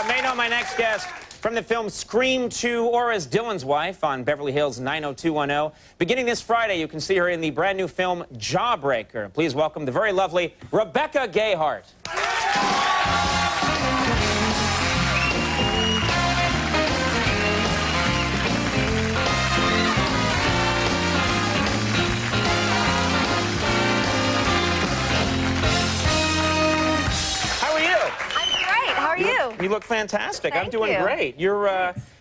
may know my next guest from the film Scream 2, or as Dylan's wife on Beverly Hills 90210. Beginning this Friday, you can see her in the brand new film Jawbreaker. Please welcome the very lovely Rebecca Gayheart. You look fantastic. Thank I'm doing you. great. You're,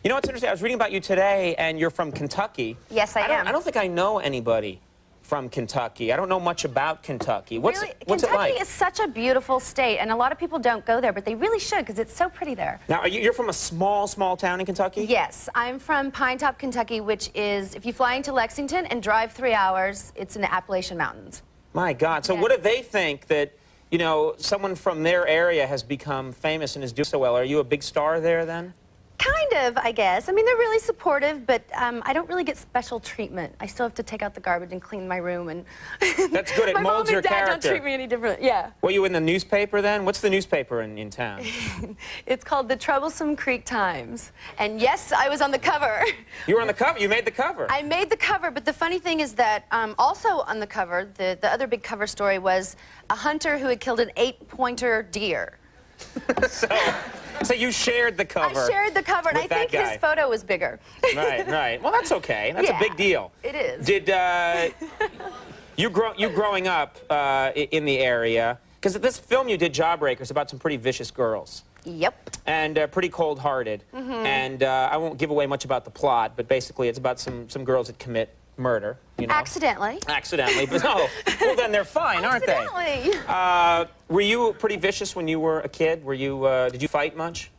you know what's interesting? I was reading about you today, and you're from Kentucky. Yes, I am. I don't think I know anybody from Kentucky. I don't know much about Kentucky. What's it like? Kentucky is such a beautiful state, and a lot of people don't go there, but they really should because it's so pretty there. Now, you're from a small town in Kentucky? Yes, I'm from Pine Top, Kentucky, which is, if you fly into Lexington and drive 3 hours, it's in the Appalachian Mountains. My God. So what do they think that, you know, someone from their area has become famous and is doing so well? Are you a big star there then? Kind of, I guess. I mean, they're really supportive, but I don't really get special treatment. I still have to take out the garbage and clean my room, and that's good. It my molds mom your and dad character. don't treat me any different. Yeah. Were you in the newspaper then? What's the newspaper in town? It's called the Troublesome Creek Times, and yes, I was on the cover. You were on the cover. You made the cover. I made the cover, but the funny thing is that also on the cover, the other big cover story was a hunter who had killed an 8-pointer deer. So you shared the cover. I shared the cover, and I think his photo was bigger. Right, right. Well, that's okay. That's a big deal. It is. Did you growing up in the area? Because this film you did, Jawbreaker, is about some pretty vicious girls. Yep. And pretty cold-hearted. And I won't give away much about the plot, but basically it's about some girls that commit murder. You know? Accidentally. Accidentally, but no. Well, then they're fine, aren't they? Accidentally. Were you pretty vicious when you were a kid? Were you? Did you fight much?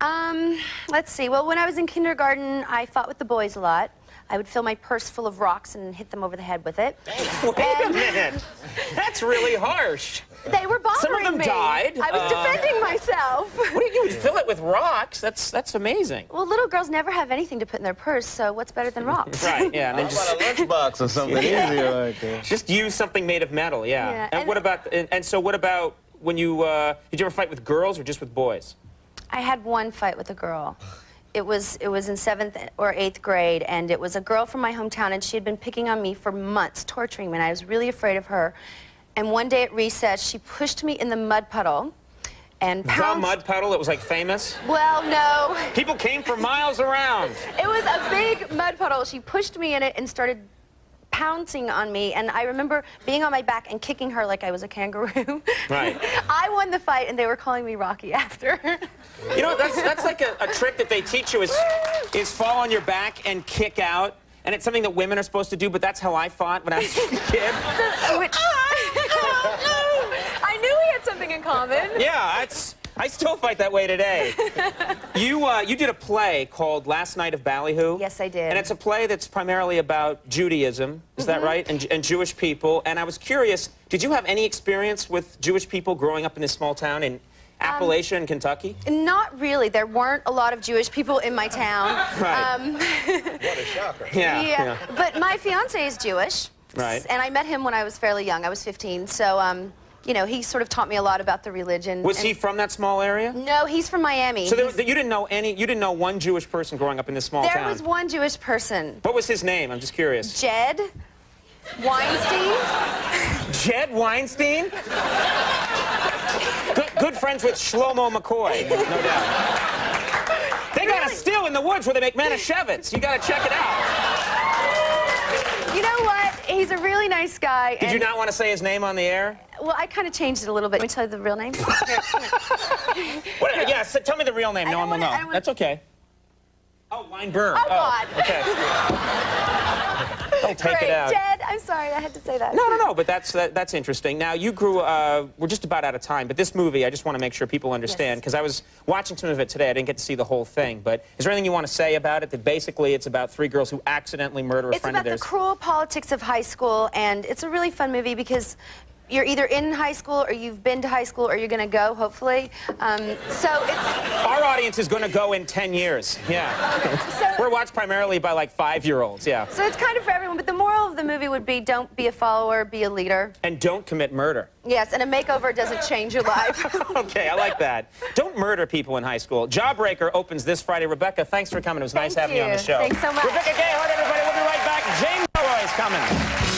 Let's see. Well, when I was in kindergarten, I fought with the boys a lot. I would fill my purse full of rocks and hit them over the head with it. Wait a minute. That's really harsh. They were bothering me. Some of them died. I was defending myself. You would fill it with rocks? That's amazing. Well, little girls never have anything to put in their purse, so what's better than rocks? Right, yeah. And then How about a lunchbox or something easier like that? Just use something made of metal, yeah. And what about, so what about when you, did you ever fight with girls or just with boys? I had one fight with a girl. It was in 7th or 8th grade, and it was a girl from my hometown, and she had been picking on me for months, torturing me, and I was really afraid of her. And one day at recess, she pushed me in the mud puddle and pounced. The mud puddle? It was like famous? Well, no. People came for miles around. It was a big mud puddle. She pushed me in it and started pouncing on me, and I remember being on my back and kicking her like I was a kangaroo. Right. I won the fight, and they were calling me Rocky after. You know, that's like a trick that they teach you is fall on your back and kick out. And it's something that women are supposed to do, but that's how I fought when I was a kid. I knew we had something in common. Yeah, I still fight that way today. You did a play called Last Night of Ballyhoo. Yes, I did. And it's a play that's primarily about Judaism, is that right? And Jewish people. And I was curious, did you have any experience with Jewish people growing up in this small town in Appalachia in Kentucky? Not really. There weren't a lot of Jewish people in my town. Right. What a shocker. Yeah. But my fiance is Jewish. Right. And I met him when I was fairly young. I was 15. So, you know, he sort of taught me a lot about the religion. Was he from that small area? No, he's from Miami. So you didn't know one Jewish person growing up in this small town? There was one Jewish person. What was his name? I'm just curious. Jed Weinstein. Jed Weinstein? Good friends with Shlomo McCoy, no doubt. They got a still in the woods where they make Manischewitz. You got to check it out. You know what? He's a really nice guy. Did you not want to say his name on the air? Well, I kind of changed it a little bit. Let me tell you the real name. Yeah, tell me the real name. No one will know. That's okay. Oh, Weinberg. Oh, God. Okay. Don't take it out. Jed, I'm sorry, I had to say that. No, but that's interesting. Now, you grew, we're just about out of time, but this movie, I just want to make sure people understand, because I was watching some of it today. I didn't get to see the whole thing, but is there anything you want to say about it? That basically it's about 3 girls who accidentally murder a friend of theirs? It's about the cruel politics of high school, and it's a really fun movie because you're either in high school or you've been to high school or you're going to go, hopefully. So it's... Our audience is going to go in 10 years. Yeah. So We're watched primarily by, like, 5-year-olds, yeah. So it's kind of for everyone, but the moral of the movie would be don't be a follower, be a leader. And don't commit murder. Yes, and a makeover doesn't change your life. Okay, I like that. Don't murder people in high school. Jawbreaker opens this Friday. Rebecca, thanks for coming. It was nice having you on the show. Thanks so much. Rebecca Gayheart, everybody. We'll be right back. James Elroy's coming.